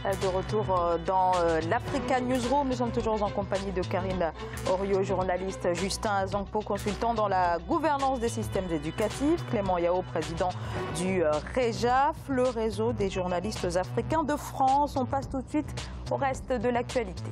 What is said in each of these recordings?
De retour dans l'Africa Newsroom, nous sommes toujours en compagnie de Karine Oriot, journaliste, Justin Azangpo, consultant dans la gouvernance des systèmes éducatifs, Clément Yao, président du REJAF, le réseau des journalistes africains de France. On passe tout de suite au reste de l'actualité.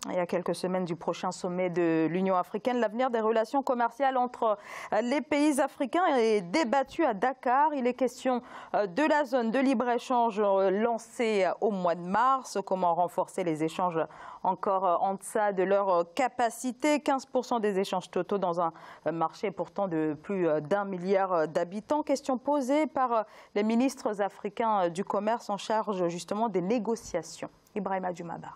Il y a quelques semaines du prochain sommet de l'Union africaine, l'avenir des relations commerciales entre les pays africains est débattu à Dakar. Il est question de la zone de libre-échange lancée au mois de mars. Comment renforcer les échanges encore en deçà de leur capacité? 15% des échanges totaux dans un marché pourtant de plus d'1 milliard d'habitants. Question posée par les ministres africains du commerce en charge justement des négociations. Ibrahima Djoumaba.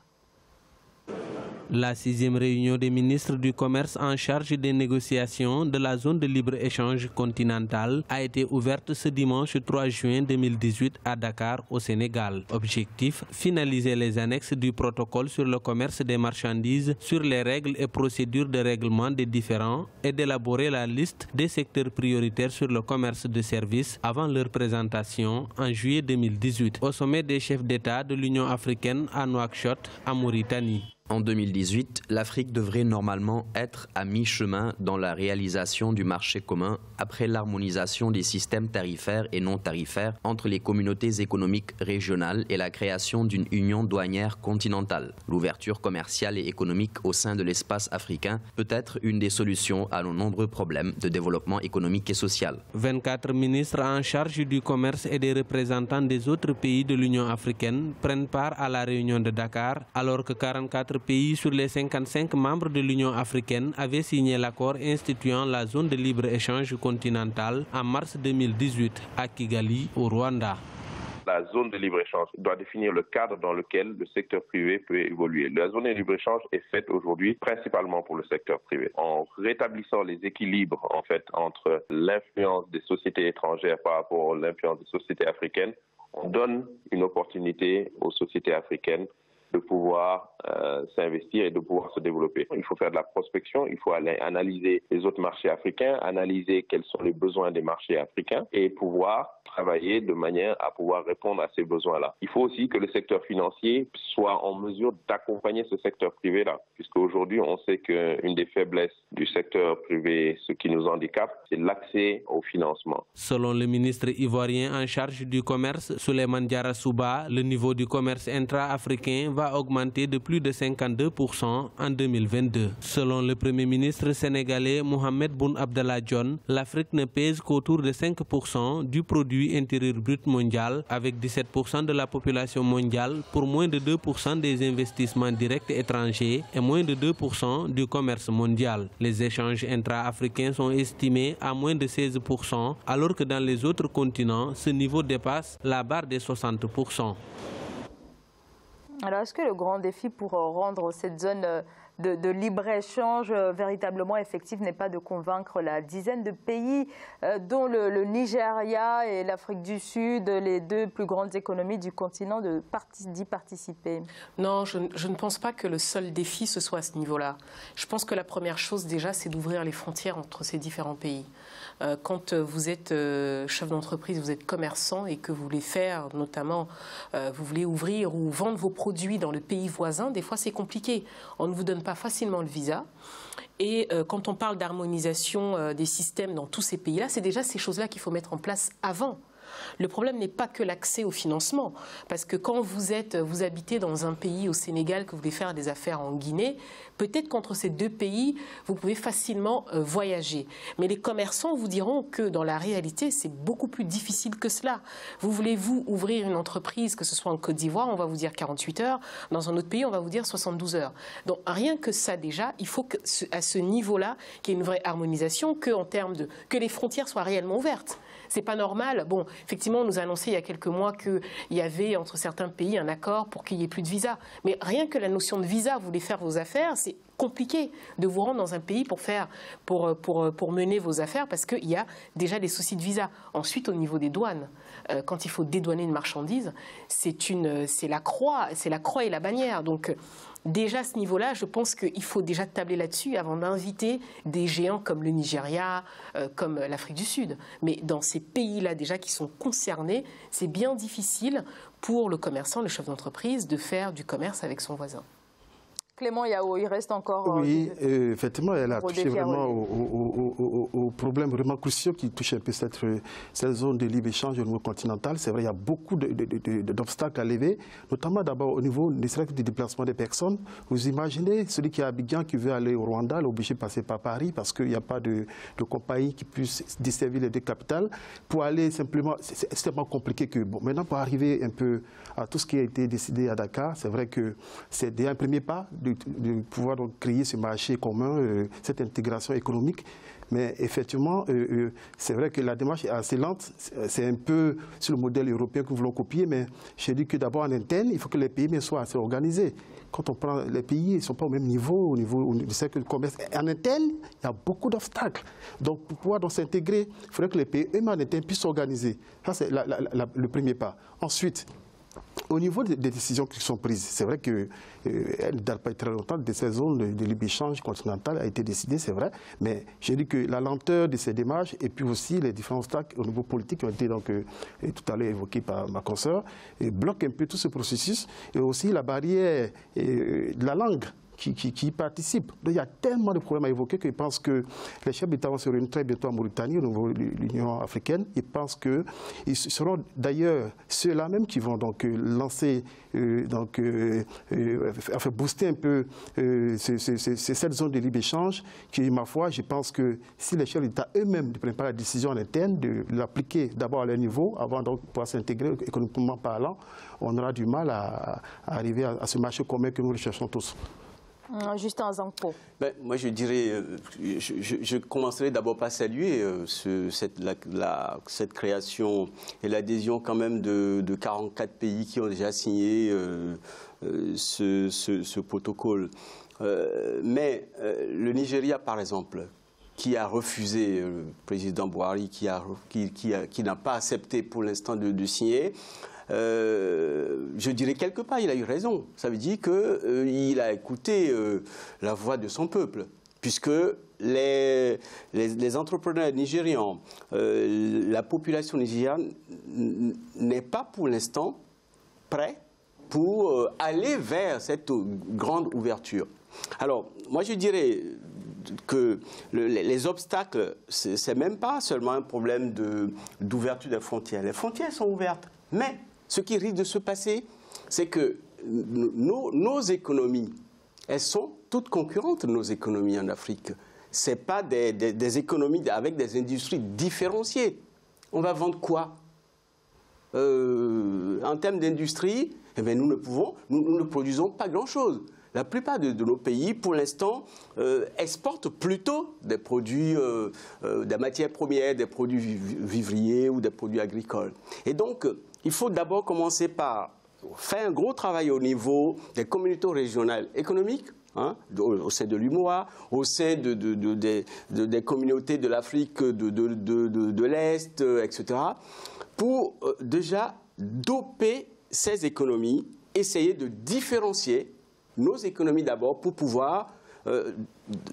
La 6e réunion des ministres du commerce en charge des négociations de la zone de libre-échange continentale a été ouverte ce dimanche 3 juin 2018 à Dakar, au Sénégal. Objectif, finaliser les annexes du protocole sur le commerce des marchandises, sur les règles et procédures de règlement des différends et d'élaborer la liste des secteurs prioritaires sur le commerce de services avant leur présentation en juillet 2018 au sommet des chefs d'État de l'Union africaine à Nouakchott, en Mauritanie. En 2018, l'Afrique devrait normalement être à mi-chemin dans la réalisation du marché commun après l'harmonisation des systèmes tarifaires et non tarifaires entre les communautés économiques régionales et la création d'une union douanière continentale. L'ouverture commerciale et économique au sein de l'espace africain peut être une des solutions à nos nombreux problèmes de développement économique et social. 24 ministres en charge du commerce et des représentants des autres pays de l'Union africaine prennent part à la réunion de Dakar, alors que 44 pays sur les 55 membres de l'Union africaine avaient signé l'accord instituant la zone de libre-échange continentale en mars 2018 à Kigali, au Rwanda. La zone de libre-échange doit définir le cadre dans lequel le secteur privé peut évoluer. La zone de libre-échange est faite aujourd'hui principalement pour le secteur privé. En rétablissant les équilibres en fait entre l'influence des sociétés étrangères par rapport à l'influence des sociétés africaines, on donne une opportunité aux sociétés africaines de pouvoir s'investir et de pouvoir se développer. Il faut faire de la prospection, il faut aller analyser les autres marchés africains, analyser quels sont les besoins des marchés africains et pouvoir travailler de manière à pouvoir répondre à ces besoins-là. Il faut aussi que le secteur financier soit en mesure d'accompagner ce secteur privé-là, puisqu'aujourd'hui, on sait qu'une des faiblesses du secteur privé, ce qui nous handicape, c'est l'accès au financement. Selon le ministre ivoirien en charge du commerce, Souleymane Diarra Souba, le niveau du commerce intra-africain va augmenter de plus de 52% en 2022. Selon le Premier ministre sénégalais Mohamed Boun Abdallah Dionne, l'Afrique ne pèse qu'autour de 5% du produit intérieur brut mondial, avec 17% de la population mondiale, pour moins de 2% des investissements directs étrangers et moins de 2% du commerce mondial. Les échanges intra-africains sont estimés à moins de 16%, alors que dans les autres continents, ce niveau dépasse la barre des 60%. Alors, est-ce que le grand défi pour rendre cette zone de libre-échange véritablement effective n'est pas de convaincre la dizaine de pays dont le Nigeria et l'Afrique du Sud, les deux plus grandes économies du continent, d'y participer? Non, je ne pense pas que le seul défi ce soit à ce niveau-là. Je pense que la première chose déjà, c'est d'ouvrir les frontières entre ces différents pays. Quand vous êtes chef d'entreprise, vous êtes commerçant et que vous voulez faire, notamment, vous voulez ouvrir ou vendre vos produits dans le pays voisin, des fois c'est compliqué. On ne vous donne pas facilement le visa. Et quand on parle d'harmonisation des systèmes dans tous ces pays-là, c'est déjà ces choses-là qu'il faut mettre en place avant. Le problème n'est pas que l'accès au financement, parce que quand vous habitez dans un pays au Sénégal, que vous voulez faire des affaires en Guinée, peut-être qu'entre ces deux pays, vous pouvez facilement voyager. Mais les commerçants vous diront que dans la réalité, c'est beaucoup plus difficile que cela. Vous voulez-vous ouvrir une entreprise, que ce soit en Côte d'Ivoire, on va vous dire 48 heures, dans un autre pays, on va vous dire 72 heures. Donc rien que ça déjà, il faut qu'à ce niveau-là, qu'il y ait une vraie harmonisation, que les frontières soient réellement ouvertes. C'est pas normal. Bon, effectivement, on nous a annoncé il y a quelques mois qu'il y avait entre certains pays un accord pour qu'il n'y ait plus de visa. Mais rien que la notion de visa, vous voulez faire vos affaires, c'est compliqué de vous rendre dans un pays pour mener vos affaires parce qu'il y a déjà des soucis de visa. Ensuite, au niveau des douanes, quand il faut dédouaner une marchandise, c'est la croix et la bannière. Donc, déjà à ce niveau-là, je pense qu'il faut déjà tabler là-dessus avant d'inviter des géants comme le Nigeria, comme l'Afrique du Sud. Mais dans ces pays-là déjà qui sont concernés, c'est bien difficile pour le commerçant, le chef d'entreprise, de faire du commerce avec son voisin. Clément Yao, il reste encore... Oui, effectivement, elle a touché vraiment aux problèmes vraiment cruciaux qui touchent un peu cette zone de libre-échange au niveau continental. C'est vrai, il y a beaucoup d'obstacles à lever, notamment d'abord au niveau du déplacement des personnes. Vous imaginez celui qui est à Abidjan, qui veut aller au Rwanda, est obligé de passer par Paris parce qu'il n'y a pas de compagnie qui puisse desservir les deux capitales. Pour aller simplement, c'est tellement compliqué que, bon, maintenant pour arriver un peu à tout ce qui a été décidé à Dakar, c'est vrai que c'est déjà un premier pas de pouvoir donc créer ce marché commun, cette intégration économique. Mais effectivement, c'est vrai que la démarche est assez lente. C'est un peu sur le modèle européen que nous voulons copier, mais je dis que d'abord en interne, il faut que les pays soient assez organisés. Quand on prend les pays, ils ne sont pas au même niveau, au niveau du cercle de commerce. En interne, il y a beaucoup d'obstacles. Donc, pour pouvoir s'intégrer, il faudrait que les pays eux-mêmes en interne puissent s'organiser. Ça, c'est le premier pas. Ensuite, au niveau des décisions qui sont prises, c'est vrai qu'elles ne datent pas très longtemps de ces zones de libre-échange continental a été décidée, c'est vrai, mais j'ai dit que la lenteur de ces démarches et puis aussi les différents obstacles au niveau politique qui ont été donc, tout à l'heure évoqués par ma consoeur, bloquent un peu tout ce processus et aussi la barrière de la langue qui participent. Donc, il y a tellement de problèmes à évoquer que je pense que les chefs d'État vont se réunir très bientôt en Mauritanie, au niveau de l'Union africaine. Ils pensent qu'ils seront d'ailleurs ceux-là même qui vont donc lancer, enfin booster un peu cette zone de libre-échange qui, ma foi, je pense que si les chefs d'État eux-mêmes ne prennent pas la décision en interne de l'appliquer d'abord à leur niveau, avant donc de pouvoir s'intégrer économiquement parlant, on aura du mal à arriver à ce marché commun que nous recherchons tous. Justin Zankpo. Moi, je dirais, je commencerai d'abord par saluer cette création et l'adhésion quand même de 44 pays qui ont déjà signé ce protocole. Mais le Nigeria, par exemple, qui a refusé, le président Buhari, qui n'a pas accepté pour l'instant de signer, je dirais quelque part, il a eu raison. Ça veut dire qu'il a écouté la voix de son peuple, puisque les entrepreneurs nigérians, la population nigériane n'est pas pour l'instant prêt pour aller vers cette grande ouverture. Alors, moi je dirais que les obstacles, c'est même pas seulement un problème d'ouverture des frontières. Les frontières sont ouvertes, mais ce qui risque de se passer, c'est que nos économies, elles sont toutes concurrentes, nos économies en Afrique. Ce n'est pas des économies avec des industries différenciées. On va vendre quoi? En termes d'industrie, eh bien, nous ne produisons pas grand-chose. La plupart de nos pays, pour l'instant, exportent plutôt des produits, des matières premières, des produits vivriers ou des produits agricoles. Et donc, il faut d'abord commencer par faire un gros travail au niveau des communautés régionales économiques, hein, au sein de l'UMOA, au sein des communautés de l'Afrique de l'Est, etc., pour déjà doper ces économies, essayer de différencier nos économies d'abord pour pouvoir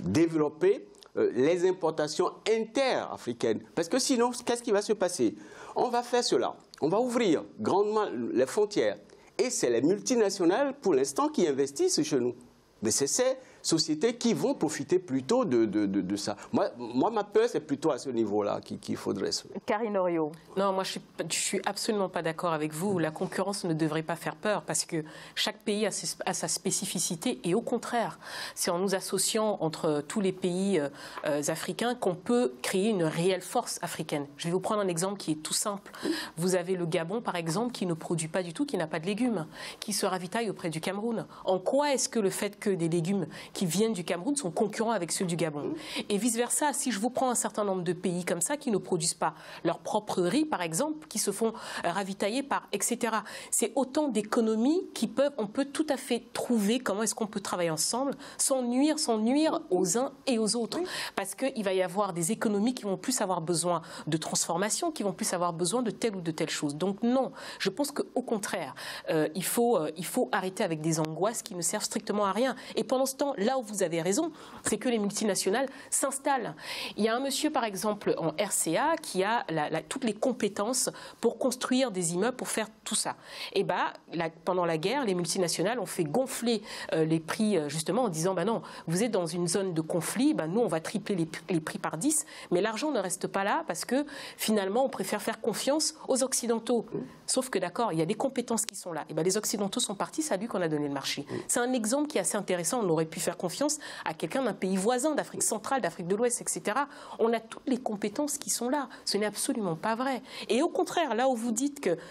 développer les importations inter-africaines. Parce que sinon, qu'est-ce qui va se passer? On va faire cela. On va ouvrir grandement les frontières. Et c'est les multinationales, pour l'instant, qui investissent chez nous. Mais c'est ces sociétés qui vont profiter plutôt de ça. Moi, ma peur, c'est plutôt à ce niveau-là qu'il faudrait se... Karine Oriot. Non, moi, je suis absolument pas d'accord avec vous. La concurrence ne devrait pas faire peur parce que chaque pays a sa spécificité. Et au contraire, c'est en nous associant entre tous les pays africains qu'on peut créer une réelle force africaine. Je vais vous prendre un exemple qui est tout simple. Vous avez le Gabon, par exemple, qui ne produit pas du tout, qui n'a pas de légumes, qui se ravitaille auprès du Cameroun. En quoi est-ce que le fait que des légumes qui viennent du Cameroun sont concurrents avec ceux du Gabon. Et vice-versa, si je vous prends un certain nombre de pays comme ça qui ne produisent pas leur propre riz, par exemple, qui se font ravitailler par, etc. C'est autant d'économies on peut tout à fait trouver comment est-ce qu'on peut travailler ensemble sans nuire aux uns et aux autres. Parce qu'il va y avoir des économies qui vont plus avoir besoin de transformation, qui vont plus avoir besoin de telle ou de telle chose. Donc non, je pense qu'au contraire, il faut arrêter avec des angoisses qui ne servent strictement à rien. Et pendant ce temps, là où vous avez raison, c'est que les multinationales s'installent. Il y a un monsieur, par exemple, en RCA, qui a toutes les compétences pour construire des immeubles, pour faire tout ça. Et pendant la guerre, les multinationales ont fait gonfler les prix, justement, en disant, non, vous êtes dans une zone de conflit, nous, on va tripler les prix par 10, mais l'argent ne reste pas là parce que, finalement, on préfère faire confiance aux Occidentaux. Sauf que, d'accord, il y a des compétences qui sont là. Et les Occidentaux sont partis, c'est à lui qu'on a donné le marché. C'est un exemple qui est assez intéressant. On aurait pu faire confiance à quelqu'un d'un pays voisin, d'Afrique centrale, d'Afrique de l'Ouest, etc. On a toutes les compétences qui sont là. Ce n'est absolument pas vrai. Et au contraire, là où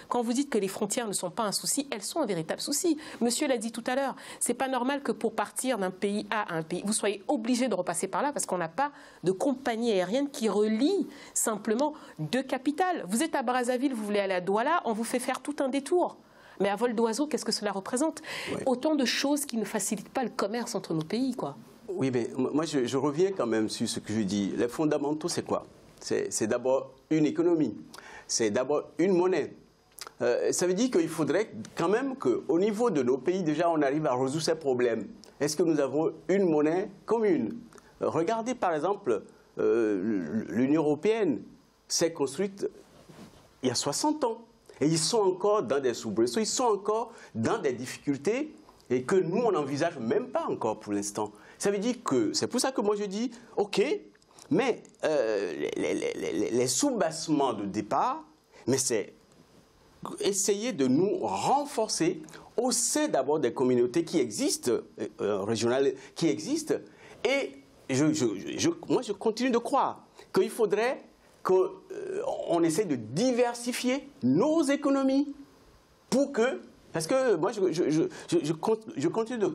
quand vous dites que les frontières ne sont pas un souci, elles sont un véritable souci. Monsieur l'a dit tout à l'heure, c'est pas normal que pour partir d'un pays A à un pays, vous soyez obligé de repasser par là parce qu'on n'a pas de compagnie aérienne qui relie simplement deux capitales. Vous êtes à Brazzaville, vous voulez aller à Douala, on vous fait faire tout un détour. Mais à vol d'oiseau, qu'est-ce que cela représente? Autant de choses qui ne facilitent pas le commerce entre nos pays, quoi. Oui, mais moi, je reviens quand même sur ce que je dis. Les fondamentaux, c'est quoi? C'est d'abord une économie. C'est d'abord une monnaie. Ça veut dire qu'il faudrait quand même qu'au niveau de nos pays, déjà, on arrive à résoudre ces problèmes. Est-ce que nous avons une monnaie commune? Regardez, par exemple, l'Union européenne s'est construite il y a 60 ans. Et ils sont encore dans des soubresauts, ils sont encore dans des difficultés et que nous, on n'envisage même pas encore pour l'instant. Ça veut dire que, c'est pour ça que moi je dis, ok, mais les soubassements de départ, mais c'est essayer de nous renforcer au sein d'abord des communautés qui existent, régionales qui existent. Et moi je continue de croire qu'il faudrait qu'on essaie de diversifier nos économies pour que, parce que moi je continue de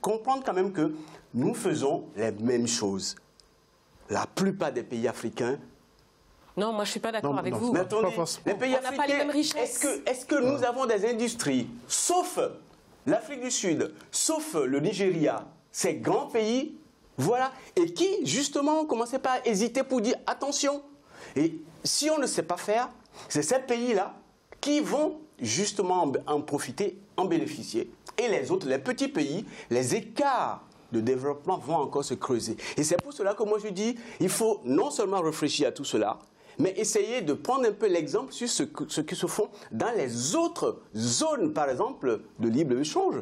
comprendre quand même que nous faisons les mêmes choses. La plupart des pays africains. Non, moi je ne suis pas d'accord avec vous. Mais attendez, les pays africains, pas les mêmes richesses. Est-ce que nous avons des industries, sauf l'Afrique du Sud, sauf le Nigeria, ces grands pays, voilà, et qui justement ont commencé par hésiter pour dire attention. Et si on ne sait pas faire, c'est ces pays-là qui vont justement en profiter, en bénéficier. Et les autres, les petits pays, les écarts de développement vont encore se creuser. Et c'est pour cela que moi je dis, il faut non seulement réfléchir à tout cela, mais essayer de prendre un peu l'exemple sur ce qui se font dans les autres zones, par exemple, de libre-échange.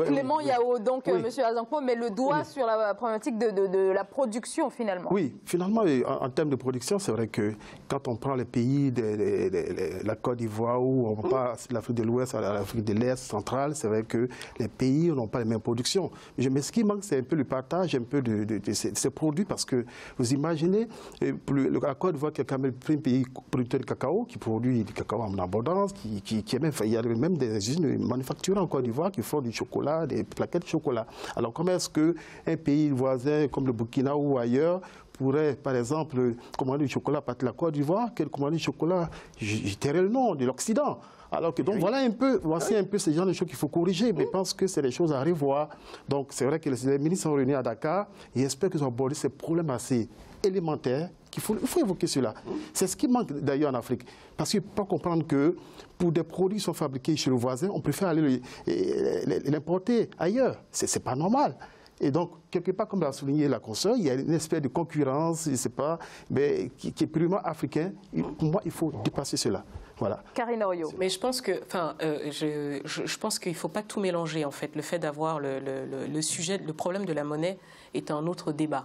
Clément Yao, donc, oui. Monsieur Azankpo, met le doigt sur la problématique de la production, finalement. Oui, finalement, en termes de production, c'est vrai que quand on prend les pays de la Côte d'Ivoire ou on passe de l'Afrique de l'Ouest à l'Afrique de l'Est centrale, c'est vrai que les pays n'ont pas les mêmes productions. Mais ce qui manque, c'est un peu le partage un peu de ces produits, parce que vous imaginez, la Côte d'Ivoire, qui est quand même le premier pays producteur de cacao, qui produit du cacao en abondance, il y a même des usines manufacturières en Côte d'Ivoire qui font du chocolat, des plaquettes de chocolat. Alors comment est-ce qu'un pays voisin comme le Burkina ou ailleurs pourrait, par exemple, commander du chocolat par la Côte d'Ivoire, qu'elle commande du chocolat, je dirais le nom, de l'Occident. Alors que, donc, voici un peu ce genre de choses qu'il faut corriger, mais je pense que c'est des choses à revoir. Donc, c'est vrai que les ministres sont réunis à Dakar et j'espère qu'ils ont abordé ces problèmes assez élémentaires. Il faut évoquer cela. C'est ce qui manque d'ailleurs en Afrique. Parce qu'il faut comprendre que pour des produits qui sont fabriqués chez le voisin, on préfère aller l'importer ailleurs. Ce n'est pas normal. Et donc, quelque part, comme l'a souligné la consoeur, il y a une espèce de concurrence, je ne sais pas, mais qui est purement africain. Pour moi, il faut dépasser cela. Voilà. Karine Orio. Mais je pense que, je pense qu'il ne faut pas tout mélanger, en fait. Le fait d'avoir le sujet, le problème de la monnaie est un autre débat.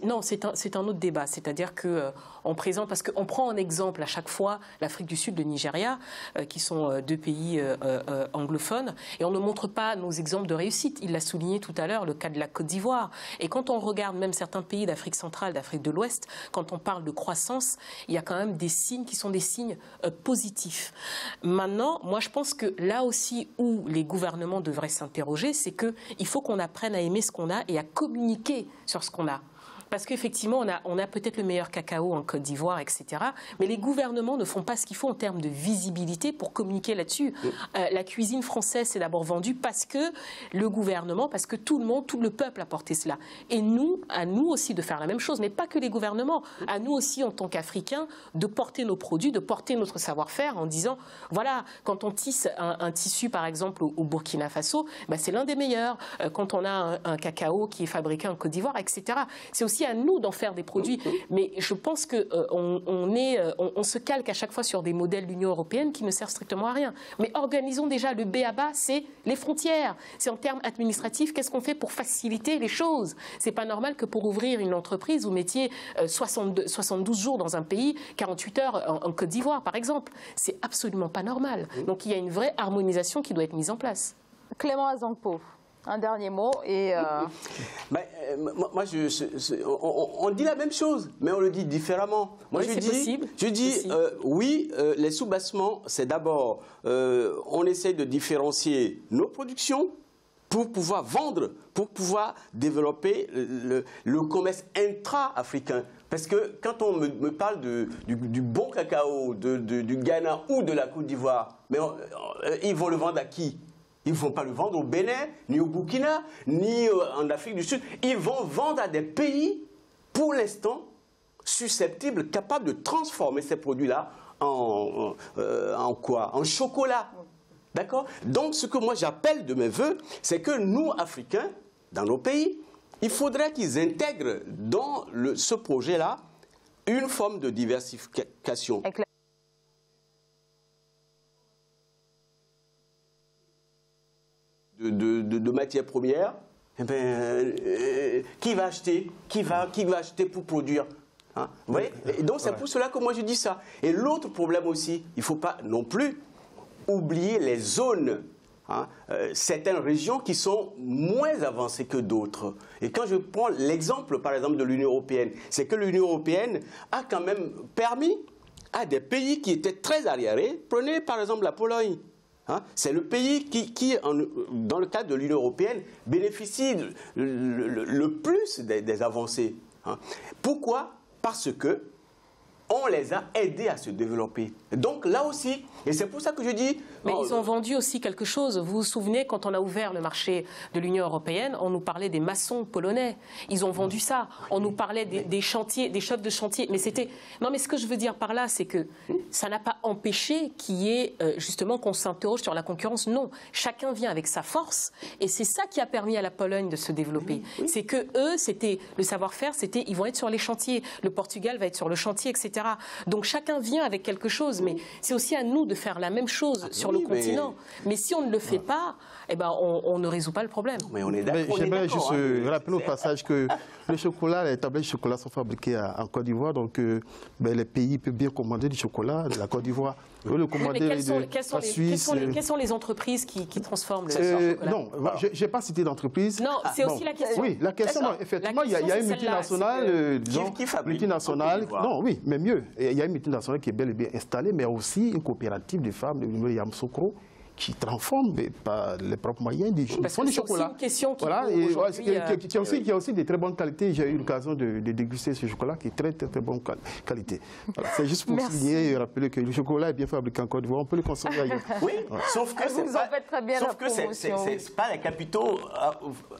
Non, c'est un autre débat. C'est-à-dire qu'on présente, parce qu'on prend en exemple à chaque fois l'Afrique du Sud, le Nigeria, qui sont deux pays anglophones, et on ne montre pas nos exemples de réussite. Il l'a souligné tout à l'heure, le cas de la Côte d'Ivoire. Et quand on regarde même certains pays d'Afrique centrale, d'Afrique de l'Ouest, quand on parle de croissance, il y a quand même des signes qui sont des signes positifs. Maintenant, moi je pense que là aussi où les gouvernements devraient s'interroger, c'est qu'il faut qu'on apprenne à aimer ce qu'on a et à communiquer sur ce qu'on a. Parce qu'effectivement, on a peut-être le meilleur cacao en Côte d'Ivoire, etc. Mais les gouvernements ne font pas ce qu'il faut en termes de visibilité pour communiquer là-dessus. La cuisine française s'est d'abord vendue parce que le gouvernement, parce que tout le monde, tout le peuple a porté cela. Et nous, à nous aussi de faire la même chose, mais pas que les gouvernements. À nous aussi, en tant qu'Africains, de porter nos produits, de porter notre savoir-faire en disant, voilà, quand on tisse un tissu, par exemple, au Burkina Faso, ben, c'est l'un des meilleurs. Quand on a un cacao qui est fabriqué en Côte d'Ivoire, etc. C'est aussi à nous d'en faire des produits. Mais je pense qu'on se calque à chaque fois sur des modèles de l'Union européenne qui ne servent strictement à rien. Mais organisons déjà le B.A.-ba, c'est les frontières. C'est en termes administratifs, qu'est-ce qu'on fait pour faciliter les choses? C'est pas normal que pour ouvrir une entreprise, vous mettiez 72 jours dans un pays, 48 heures en Côte d'Ivoire, par exemple. C'est absolument pas normal. Donc il y a une vraie harmonisation qui doit être mise en place. Clément Azangpo. Un dernier mot et... on dit la même chose, mais on le dit différemment. Moi, oui, je dis oui, les sous-bassements, c'est d'abord, on essaie de différencier nos productions pour pouvoir vendre, pour pouvoir développer le commerce intra-africain. Parce que quand on me parle du bon cacao du Ghana ou de la Côte d'Ivoire, mais ils vont le vendre à qui ? Ils ne vont pas le vendre au Bénin, ni au Burkina, ni en Afrique du Sud. Ils vont vendre à des pays, pour l'instant, susceptibles, capables de transformer ces produits-là en quoi? En chocolat. D'accord? Donc, ce que moi j'appelle de mes voeux, c'est que nous, Africains, dans nos pays, il faudrait qu'ils intègrent dans ce projet-là une forme de diversification. De matières premières, eh ben, qui va acheter? Qui va acheter pour produire? Hein? Vous voyez? Et donc c'est pour cela que moi je dis ça. Et l'autre problème aussi, il ne faut pas non plus oublier les zones, hein, certaines régions qui sont moins avancées que d'autres. Et quand je prends l'exemple par exemple de l'Union européenne, c'est que l'Union européenne a quand même permis à des pays qui étaient très arriérés, prenez par exemple la Pologne. Hein, c'est le pays qui dans le cadre de l'Union européenne, bénéficie le plus des avancées. Hein. Pourquoi? Parce que on les a aidés à se développer. Donc là aussi, et c'est pour ça que je dis... Mais ils ont vendu aussi quelque chose. Vous vous souvenez, quand on a ouvert le marché de l'Union européenne, on nous parlait des maçons polonais. Ils ont vendu ça. On nous parlait des chantiers, des chefs de chantier. Mais c'était... Non, mais ce que je veux dire par là, c'est que ça n'a pas empêché qu'il y ait justement qu'on s'interroge sur la concurrence. Non, chacun vient avec sa force. Et c'est ça qui a permis à la Pologne de se développer. C'est que eux, c'était le savoir-faire, c'était ils vont être sur les chantiers. Le Portugal va être sur le chantier, etc. Donc chacun vient avec quelque chose, mais c'est aussi à nous de faire la même chose sur le continent. Mais si on ne le fait pas, eh ben on ne résout pas le problème. Mais on est d'accord. J'aimerais juste rappeler au passage que le chocolat, les tablettes de chocolat sont fabriquées en Côte d'Ivoire, donc les pays peuvent bien commander du chocolat de la Côte d'Ivoire. Quelles sont les entreprises qui transforment le chocolat? Non, je n'ai pas cité d'entreprise. Non, c'est aussi la question. Oui, la question, effectivement, il y a une multinationale, qui fabrique multinationale. Non, oui, mais mieux. Il y a une multinationale qui est bel et bien installée, mais aussi une coopérative de femmes, le Yamoussoukro, qui transforme par les propres moyens du chocolat. C'est une question qui, qui a aussi de très bonnes qualités. J'ai eu l'occasion de déguster ce chocolat qui est très bonne qualité. Voilà. C'est juste pour signer et rappeler que le chocolat est bien fabriqué en Côte d'Ivoire. On peut le consommer ailleurs. Oui, sauf que c'est pas les capitaux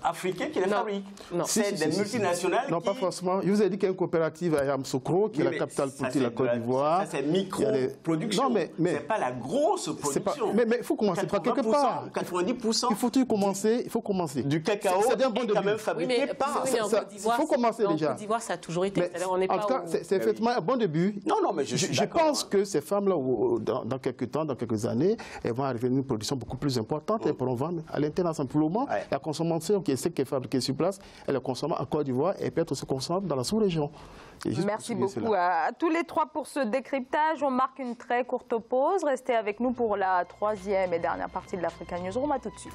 africains qui les fabriquent. C'est des multinationales. Non, pas forcément. Je vous ai dit qu'il y a une coopérative à Yamoussoukro, qui est la capitale politique de la Côte d'Ivoire. Ça, c'est micro-production. C'est pas la grosse production. Mais il faut qu'on commencer par quelque part. 90%. Il faut commencer. Du cacao c'est un bon quand même fabriqué par... Il faut commencer déjà. En Côte d'Ivoire, ça a toujours été. En tout cas, c'est effectivement un bon début. Non, mais je pense que ces femmes-là, dans quelques temps, dans quelques années, elles vont arriver à une production beaucoup plus importante. Elles pourront vendre à l'international. Pour le moment, la consommation qui est fabriquée sur place, elle est consommée en Côte d'Ivoire et peut être aussi consommée dans la sous-région. Merci beaucoup à tous les trois pour ce décryptage. On marque une très courte pause. Restez avec nous pour la troisième et dernière partie de l'Africa Newsroom. À tout de suite.